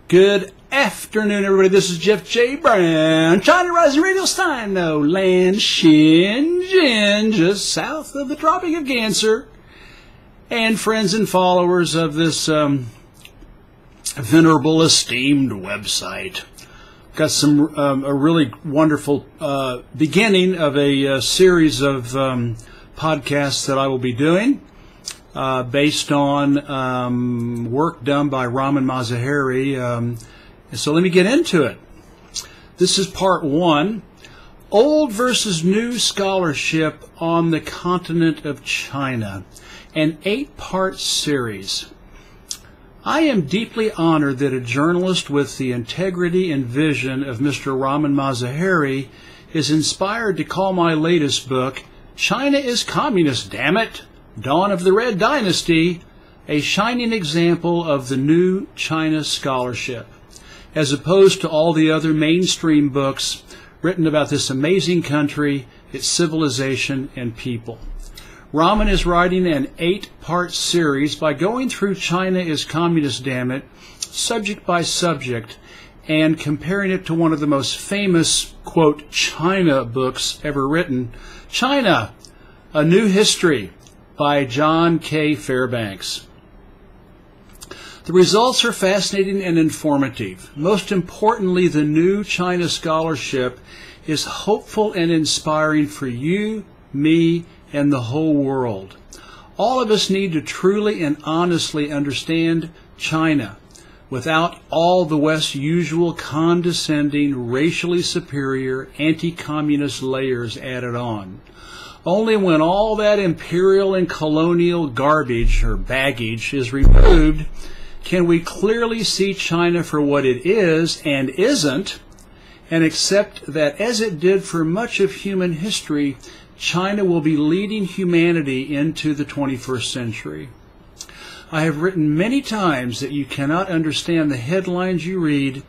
Good afternoon, everybody. This is Jeff J. Brown, China Rising Radio Steino Land, Shenzhen, just south of the Tropic of Cancer, and friends and followers of this venerable, esteemed website. Got some a really wonderful beginning of a series of podcasts that I will be doing. Based on work done by Ramin Mazaheri. So let me get into it. This is part one, Old versus New Scholarship on the Continent of China, an 8-part series. I am deeply honored that a journalist with the integrity and vision of Mr. Ramin Mazaheri is inspired to call my latest book, China is Communist, Damn It! Dawn of the Red Dynasty, a shining example of the new China scholarship, as opposed to all the other mainstream books written about this amazing country, its civilization, and people. Ramin is writing an 8-part series by going through China is Communist, Damn It, subject by subject, and comparing it to one of the most famous, quote, China books ever written, China, A New History, by John K. Fairbanks. The results are fascinating and informative. Most importantly, the new China scholarship is hopeful and inspiring for you, me, and the whole world. All of us need to truly and honestly understand China without all the West's usual condescending, racially superior, anti-communist layers added on. Only when all that imperial and colonial garbage or baggage is removed can we clearly see China for what it is and isn't, and accept that as it did for much of human history, China will be leading humanity into the 21st century. I have written many times that you cannot understand the headlines you read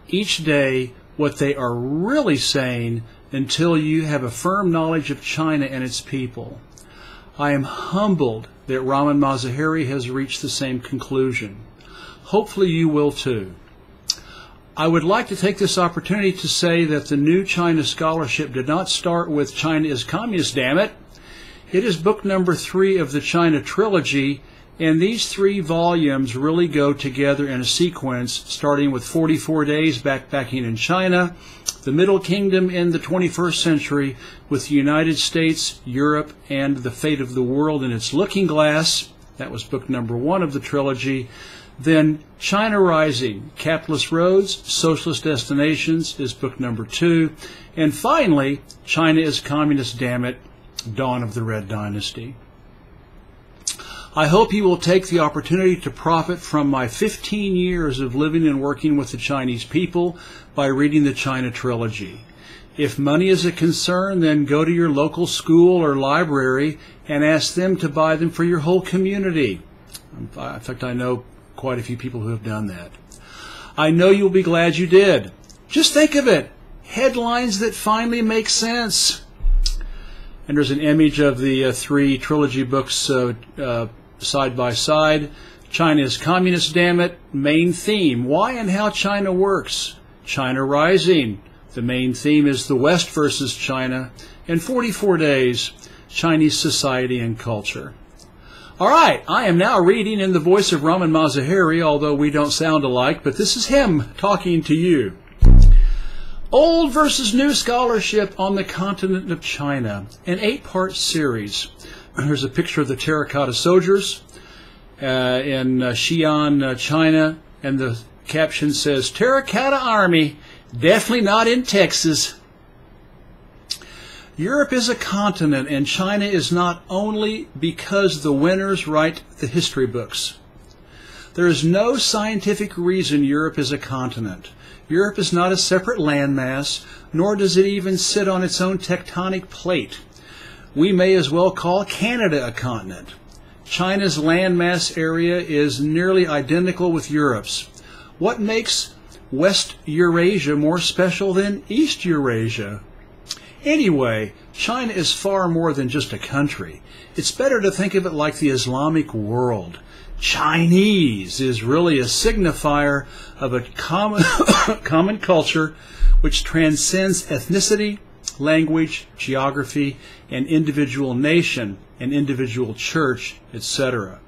each day what they are really saying until you have a firm knowledge of China and its people. I am humbled that Ramin Mazaheri has reached the same conclusion. Hopefully you will too. I would like to take this opportunity to say that the new China scholarship did not start with China is Communist, Damn It! It is book number 3 of the China trilogy, and these 3 volumes really go together in a sequence, starting with 44 Days Backpacking in China, the Middle Kingdom in the 21st century, with the United States, Europe, and the fate of the world in its looking glass. That was book number 1 of the trilogy. Then China Rising, Capitalist Roads, Socialist Destinations is book number 2. And finally, China is Communist, Damn It! Dawn of the Red Dynasty. I hope you will take the opportunity to profit from my 15 years of living and working with the Chinese people by reading the China trilogy. If money is a concern, then go to your local school or library and ask them to buy them for your whole community. In fact, I know quite a few people who have done that. I know you'll be glad you did. Just think of it. Headlines that finally make sense. And there's an image of the 3 trilogy books side by side. China is Communist, Damn It! Main theme, why and how China works. China Rising, the main theme is the West versus China. And 44 Days, Chinese society and culture. All right, I am now reading in the voice of Ramin Mazaheri, although we don't sound alike, but this is him talking to you. Old versus New Scholarship on the Continent of China, an 8-part series. There's a picture of the terracotta soldiers in Xi'an, China, and the caption says, Terracotta Army, definitely not in Texas. Europe is a continent, and China is not only because the winners write the history books. There is no scientific reason Europe is a continent. Europe is not a separate landmass, nor does it even sit on its own tectonic plate. We may as well call Canada a continent. China's landmass area is nearly identical with Europe's. What makes West Eurasia more special than East Eurasia? Anyway, China is far more than just a country. It's better to think of it like the Islamic world. Chinese is really a signifier of a common culture which transcends ethnicity, language, geography, and individual nation, and individual church, etc.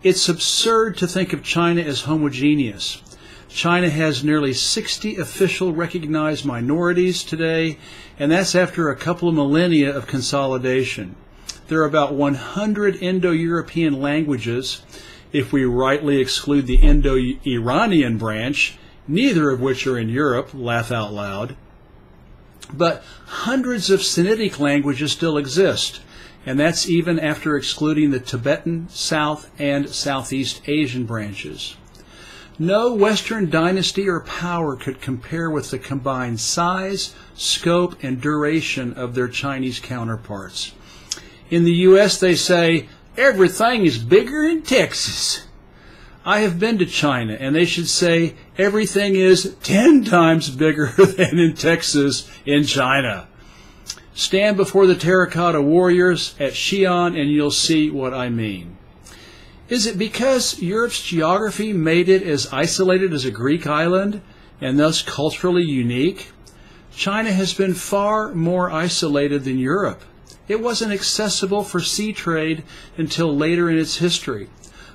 It's absurd to think of China as homogeneous. China has nearly 60 official recognized minorities today, and that's after a couple of millennia of consolidation. There are about 100 Indo-European languages, if we rightly exclude the Indo-Iranian branch, neither of which are in Europe, laugh out loud. But hundreds of Sinitic languages still exist, and that's even after excluding the Tibetan, South, and Southeast Asian branches. No Western dynasty or power could compare with the combined size, scope, and duration of their Chinese counterparts. In the U.S., they say, everything is bigger in Texas. I have been to China, and they should say, everything is 10 times bigger than in Texas in China. Stand before the terracotta warriors at Xi'an, and you'll see what I mean. Is it because Europe's geography made it as isolated as a Greek island, and thus culturally unique? China has been far more isolated than Europe. It wasn't accessible for sea trade until later in its history.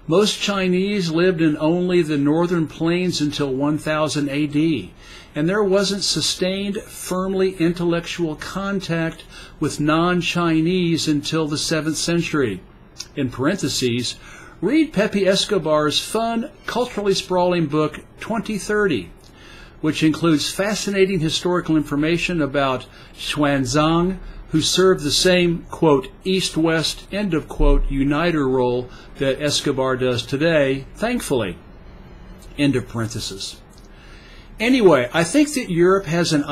Most Chinese lived in only the northern plains until 1000 AD, and there wasn't sustained, firmly intellectual contact with non-Chinese until the 7th century. In parentheses, read Pepe Escobar's fun, culturally sprawling book 2030, which includes fascinating historical information about Xuanzang, who served the same, quote, east-west, end of quote, uniter role that Escobar does today, thankfully, end of parenthesis. Anyway, I think Europe as an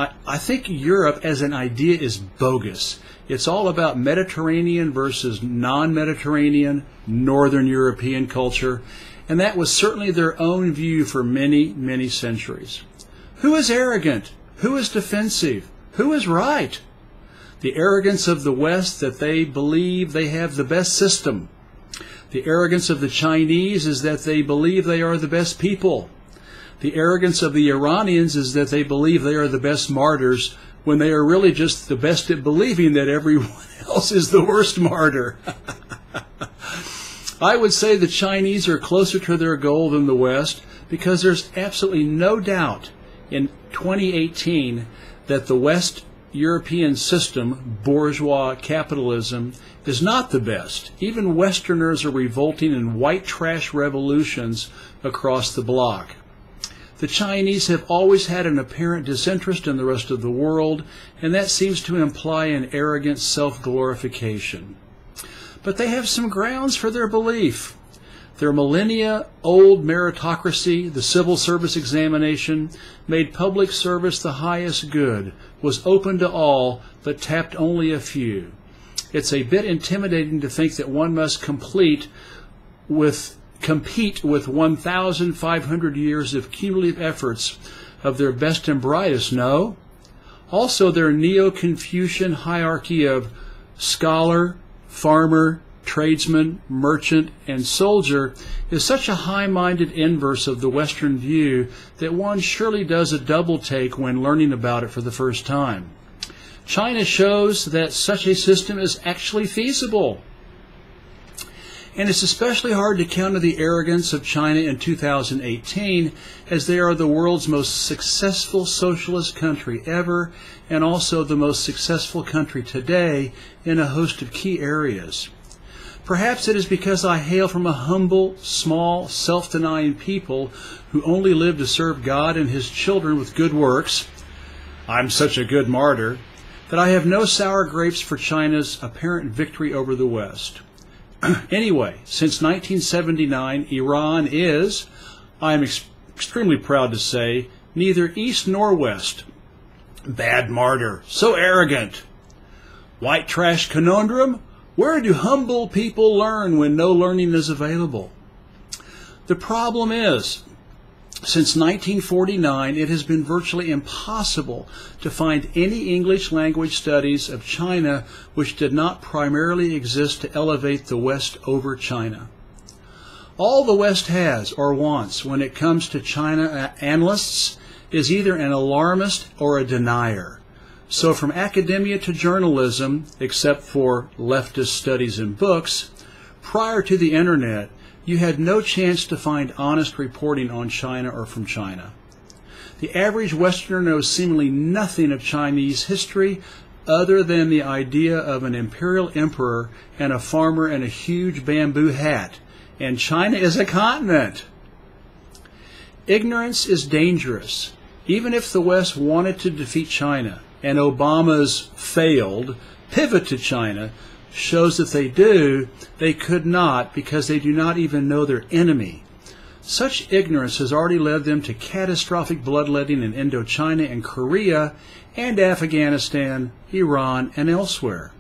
idea is bogus. It's all about Mediterranean versus non-Mediterranean, Northern European culture, and that was certainly their own view for many, many centuries. Who is arrogant? Who is defensive? Who is right? The arrogance of the West that they believe they have the best system. The arrogance of the Chinese is that they believe they are the best people. The arrogance of the Iranians is that they believe they are the best martyrs when they are really just the best at believing that everyone else is the worst martyr. I would say the Chinese are closer to their goal than the West because there's absolutely no doubt in 2018 that the West European system, bourgeois capitalism, is not the best. Even Westerners are revolting in white trash revolutions across the bloc. The Chinese have always had an apparent disinterest in the rest of the world, and that seems to imply an arrogant self-glorification. But they have some grounds for their belief. Their millennia-old meritocracy, the civil service examination, made public service the highest good, was open to all, but tapped only a few. It's a bit intimidating to think that one must compete with 1,500 years of cumulative efforts of their best and brightest, no? Also, their Neo-Confucian hierarchy of scholar, farmer, tradesman, merchant, and soldier is such a high-minded inverse of the Western view that one surely does a double take when learning about it for the first time. China shows that such a system is actually feasible. And it's especially hard to counter the arrogance of China in 2018, as they are the world's most successful socialist country ever, and also the most successful country today in a host of key areas. Perhaps it is because I hail from a humble, small, self-denying people who only live to serve God and His children with good works. I'm such a good martyr that I have no sour grapes for China's apparent victory over the West. Anyway, since 1979, Iran is, I am extremely proud to say, neither East nor West. Bad martyr, so arrogant. White trash conundrum? Where do humble people learn when no learning is available? The problem is, since 1949, it has been virtually impossible to find any English language studies of China which did not primarily exist to elevate the West over China. All the West has or wants when it comes to China analysts is either an alarmist or a denier. So from academia to journalism, except for leftist studies and books, prior to the internet, you had no chance to find honest reporting on China or from China. The average Westerner knows seemingly nothing of Chinese history other than the idea of an imperial emperor and a farmer in a huge bamboo hat. And China is a continent. Ignorance is dangerous. Even if the West wanted to defeat China, and Obama's failed pivot to China shows that they could not, because they do not even know their enemy. Such ignorance has already led them to catastrophic bloodletting in Indochina and Korea and Afghanistan, Iran, and elsewhere.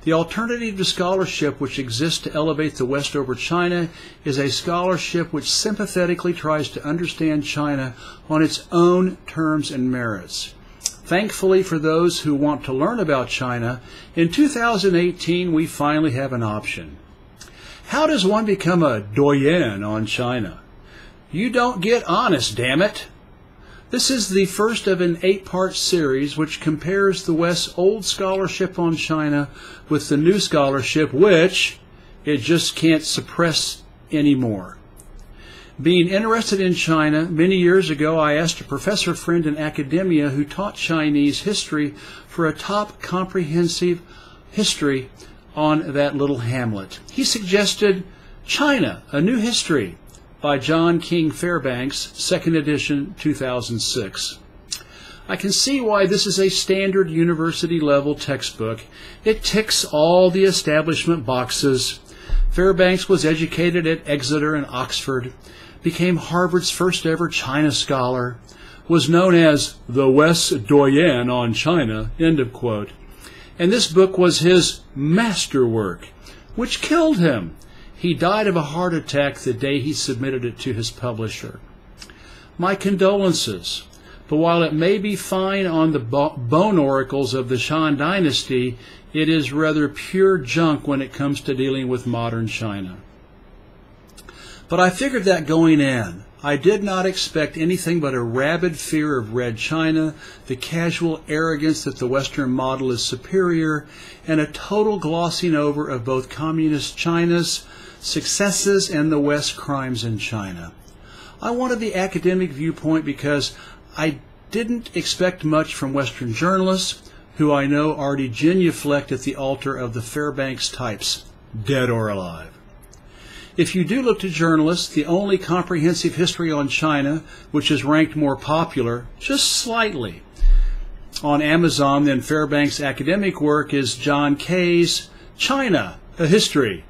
The alternative to scholarship which exists to elevate the West over China is a scholarship which sympathetically tries to understand China on its own terms and merits. Thankfully for those who want to learn about China, in 2018 we finally have an option. How does one become a doyen on China? You don't get honest, damn it! This is the first of an 8-part series which compares the West's old scholarship on China with the new scholarship which it just can't suppress anymore. Being interested in China, many years ago I asked a professor friend in academia who taught Chinese history for a top comprehensive history on that little hamlet. He suggested China, A New History by John King Fairbanks, 2nd edition, 2006. I can see why this is a standard university-level textbook. It ticks all the establishment boxes. Fairbanks was educated at Exeter and Oxford, became Harvard's first ever China scholar, was known as the West's doyen on China, end of quote. And this book was his masterwork, which killed him. He died of a heart attack the day he submitted it to his publisher. My condolences, but while it may be fine on the bone oracles of the Shan dynasty, it is rather pure junk when it comes to dealing with modern China. But I figured that going in. I did not expect anything but a rabid fear of Red China, the casual arrogance that the Western model is superior, and a total glossing over of both communist China's successes and the West's crimes in China. I wanted the academic viewpoint because I didn't expect much from Western journalists, who I know already genuflect at the altar of the Fairbanks types, dead or alive. If you do look to journalists, the only comprehensive history on China, which is ranked more popular, just slightly, on Amazon than Fairbanks' academic work is John Kay's China, A History.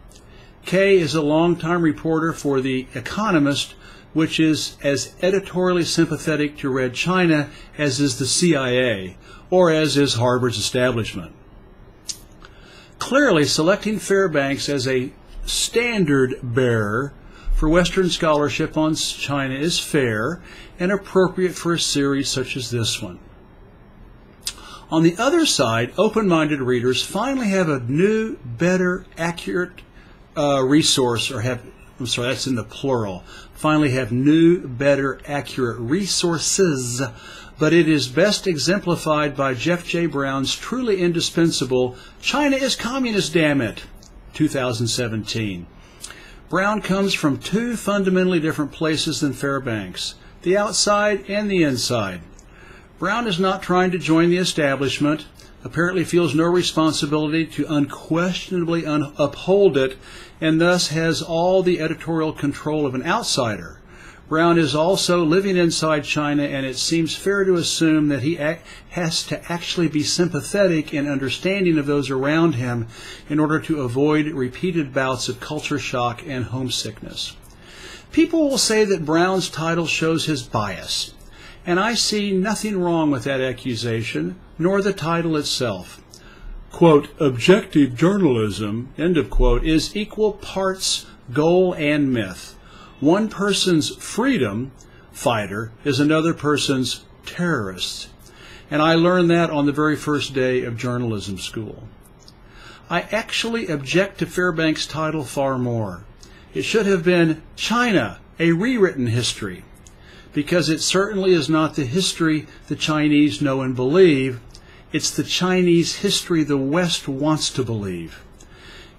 Kay is a longtime reporter for The Economist, which is as editorially sympathetic to Red China as is the CIA, or as is Harvard's establishment. Clearly, selecting Fairbanks as a standard bearer for Western scholarship on China is fair and appropriate for a series such as this one. On the other side, open-minded readers finally have a new, better, accurate resource, or that's in the plural, finally have new, better, accurate resources, but it is best exemplified by Jeff J. Brown's truly indispensable China is Communist, damn it, 2017. Brown comes from two fundamentally different places than Fairbanks, the outside and the inside. Brown is not trying to join the establishment, apparently feels no responsibility to unquestionably uphold it, and thus has all the editorial control of an outsider. Brown is also living inside China, and it seems fair to assume that he has to actually be sympathetic and understanding of those around him in order to avoid repeated bouts of culture shock and homesickness. People will say that Brown's title shows his bias, and I see nothing wrong with that accusation, nor the title itself. Quote, objective journalism, end of quote, is equal parts goal and myth. One person's freedom fighter is another person's terrorist. And I learned that on the very first day of journalism school. I actually object to Fairbanks' title far more. It should have been China, a rewritten history, because it certainly is not the history the Chinese know and believe. It's the Chinese history the West wants to believe.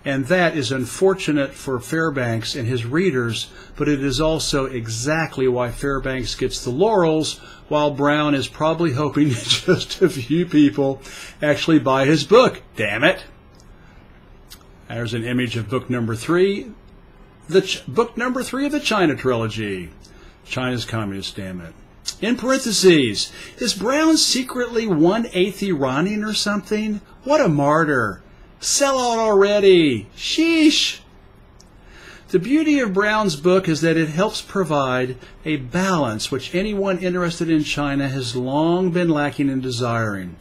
And that is unfortunate for Fairbanks and his readers, but it is also exactly why Fairbanks gets the laurels, while Brown is probably hoping that just a few people actually buy his book. Damn it! There's an image of book number 3, book number 3 of the China trilogy. China's Communist, damn it. In parentheses, is Brown secretly 1/8 Iranian or something? What a martyr. Sell out already. Sheesh. The beauty of Brown's book is that it helps provide a balance which anyone interested in China has long been lacking and desiring.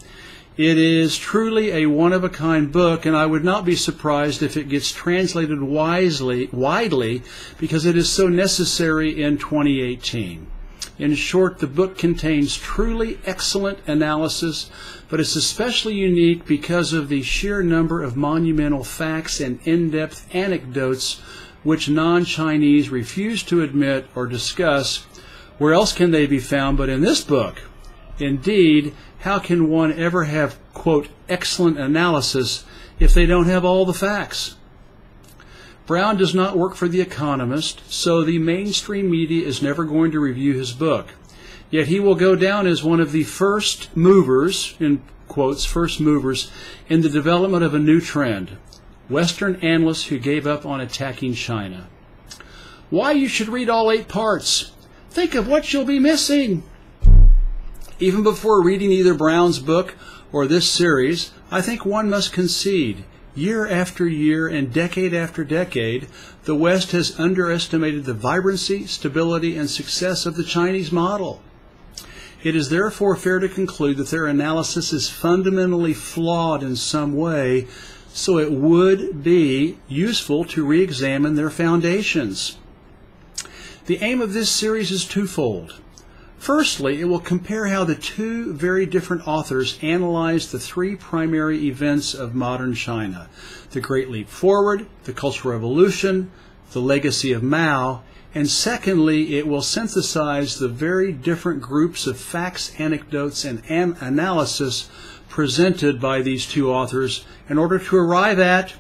It is truly a one-of-a-kind book, and I would not be surprised if it gets translated widely, because it is so necessary in 2018. In short, the book contains truly excellent analysis, but it's especially unique because of the sheer number of monumental facts and in-depth anecdotes which non-Chinese refuse to admit or discuss. Where else can they be found but in this book? Indeed, how can one ever have, quote, excellent analysis if they don't have all the facts? Brown does not work for The Economist, so the mainstream media is never going to review his book. Yet he will go down as one of the first movers, in quotes, first movers, in the development of a new trend. Western analysts who gave up on attacking China. Why you should read all 8 parts. Think of what you'll be missing. Even before reading either Brown's book or this series, I think one must concede, year after year and decade after decade, the West has underestimated the vibrancy, stability, and success of the Chinese model. It is therefore fair to conclude that their analysis is fundamentally flawed in some way, so it would be useful to re-examine their foundations. The aim of this series is twofold. Firstly, it will compare how the two very different authors analyzed the 3 primary events of modern China: the Great Leap Forward, the Cultural Revolution, the legacy of Mao, and secondly, it will synthesize the very different groups of facts, anecdotes, and analysis presented by these two authors in order to arrive at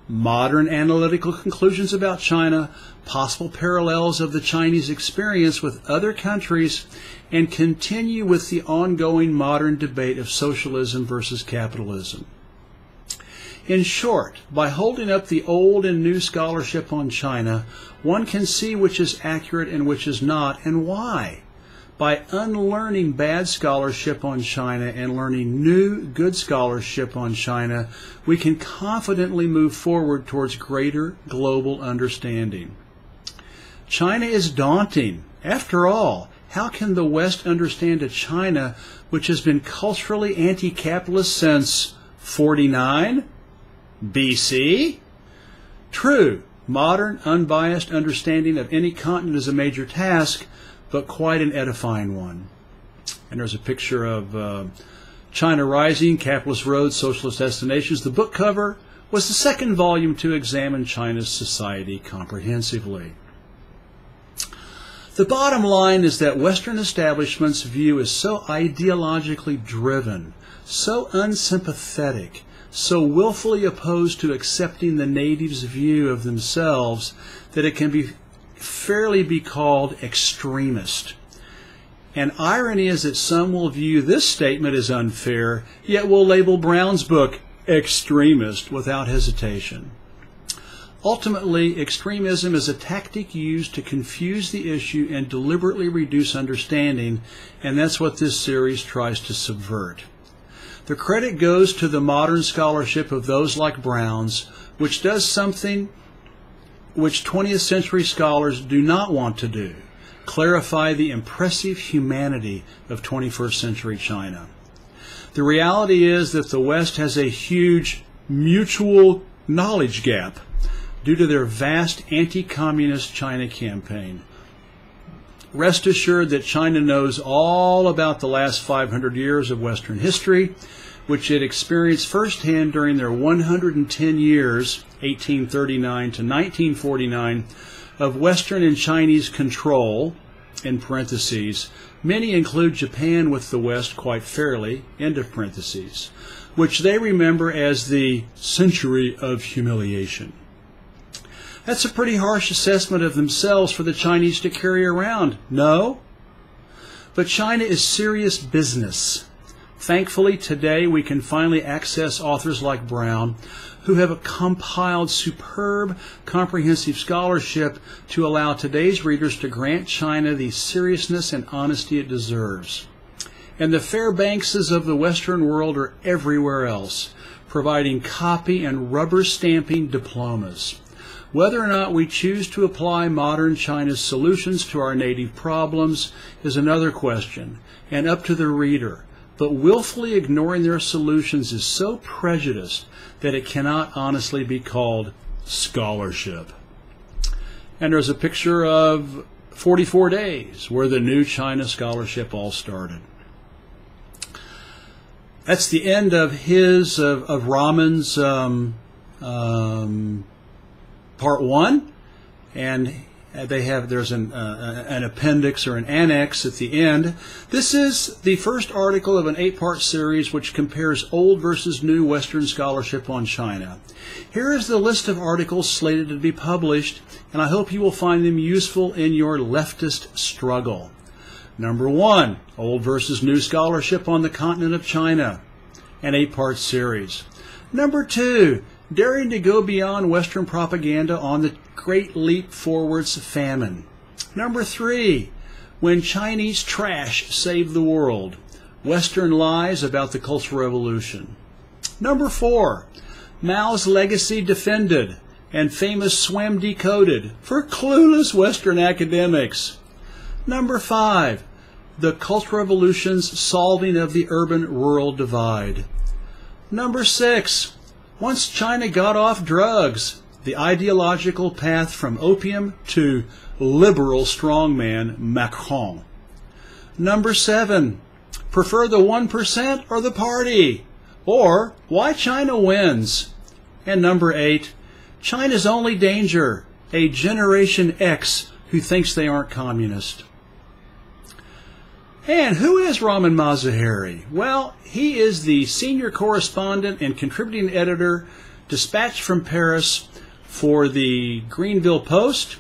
modern analytical conclusions about China, possible parallels of the Chinese experience with other countries, and continue with the ongoing modern debate of socialism versus capitalism. In short, by holding up the old and new scholarship on China, one can see which is accurate and which is not, and why. By unlearning bad scholarship on China and learning new, good scholarship on China, we can confidently move forward towards greater global understanding. China is daunting. After all, how can the West understand a China which has been culturally anti-capitalist since 49 BC? True, modern, unbiased understanding of any continent is a major task, but quite an edifying one. And there's a picture of China Rising, Capitalist Road, Socialist Destinations. The book cover was the second volume to examine China's society comprehensively. The bottom line is that Western establishment's view is so ideologically driven, so unsympathetic, so willfully opposed to accepting the natives' view of themselves that it can be fairly be called extremist. An irony is that some will view this statement as unfair, yet will label Brown's book extremist without hesitation. Ultimately, extremism is a tactic used to confuse the issue and deliberately reduce understanding, and that's what this series tries to subvert. The credit goes to the modern scholarship of those like Brown's, which does something which 20th century scholars do not want to do: clarify the impressive humanity of 21st century China. The reality is that the West has a huge mutual knowledge gap due to their vast anti-communist China campaign. Rest assured that China knows all about the last 500 years of Western history, which it experienced firsthand during their 110 years, 1839 to 1949, of Western and Chinese control, in parentheses, many include Japan with the West quite fairly, end of parentheses, which they remember as the century of humiliation. That's a pretty harsh assessment of themselves for the Chinese to carry around, no? But China is serious business. Thankfully, today we can finally access authors like Brown, who have compiled superb, comprehensive scholarship to allow today's readers to grant China the seriousness and honesty it deserves. And the Fairbankses of the Western world are everywhere else, providing copy and rubber stamping diplomas. Whether or not we choose to apply modern China's solutions to our native problems is another question, and up to the reader. But willfully ignoring their solutions is so prejudiced that it cannot honestly be called scholarship. And there's a picture of 44 days where the new China scholarship all started. That's the end of Ramin's part one, and there's an appendix or an annex at the end. This is the first article of an 8-part series which compares old versus new Western scholarship on China. Here is the list of articles slated to be published, and I hope you will find them useful in your leftist struggle. Number 1, old versus new scholarship on the continent of China, an 8-part series. Number 2, daring to go beyond Western propaganda on the Great Leap Forward's famine. Number 3, when Chinese trash saved the world, Western lies about the Cultural Revolution. Number 4, Mao's legacy defended and famous swim decoded for clueless Western academics. Number 5, the Cultural Revolution's solving of the urban-rural divide. Number 6, once China got off drugs, the ideological path from opium to liberal strongman Macron. Number 7, prefer the 1% or the party? Or why China wins? And number 8, China's only danger, a Generation X who thinks they aren't communist. And who is Ramin Mazaheri? Well, he is the senior correspondent and contributing editor dispatched from Paris for the Greenville Post.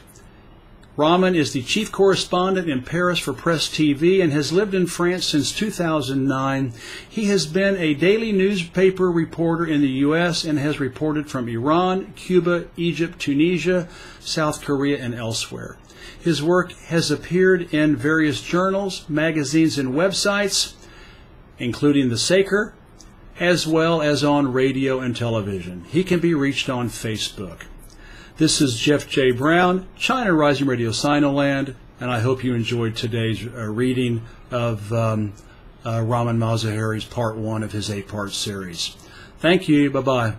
Ramin is the chief correspondent in Paris for Press TV and has lived in France since 2009. He has been a daily newspaper reporter in the U.S. and has reported from Iran, Cuba, Egypt, Tunisia, South Korea, and elsewhere. His work has appeared in various journals, magazines, and websites, including The Saker, as well as on radio and television. He can be reached on Facebook. This is Jeff J. Brown, China Rising Radio Sinoland, and I hope you enjoyed today's reading of Ramin Mazaheri's part 1 of his 8-part series. Thank you. Bye-bye.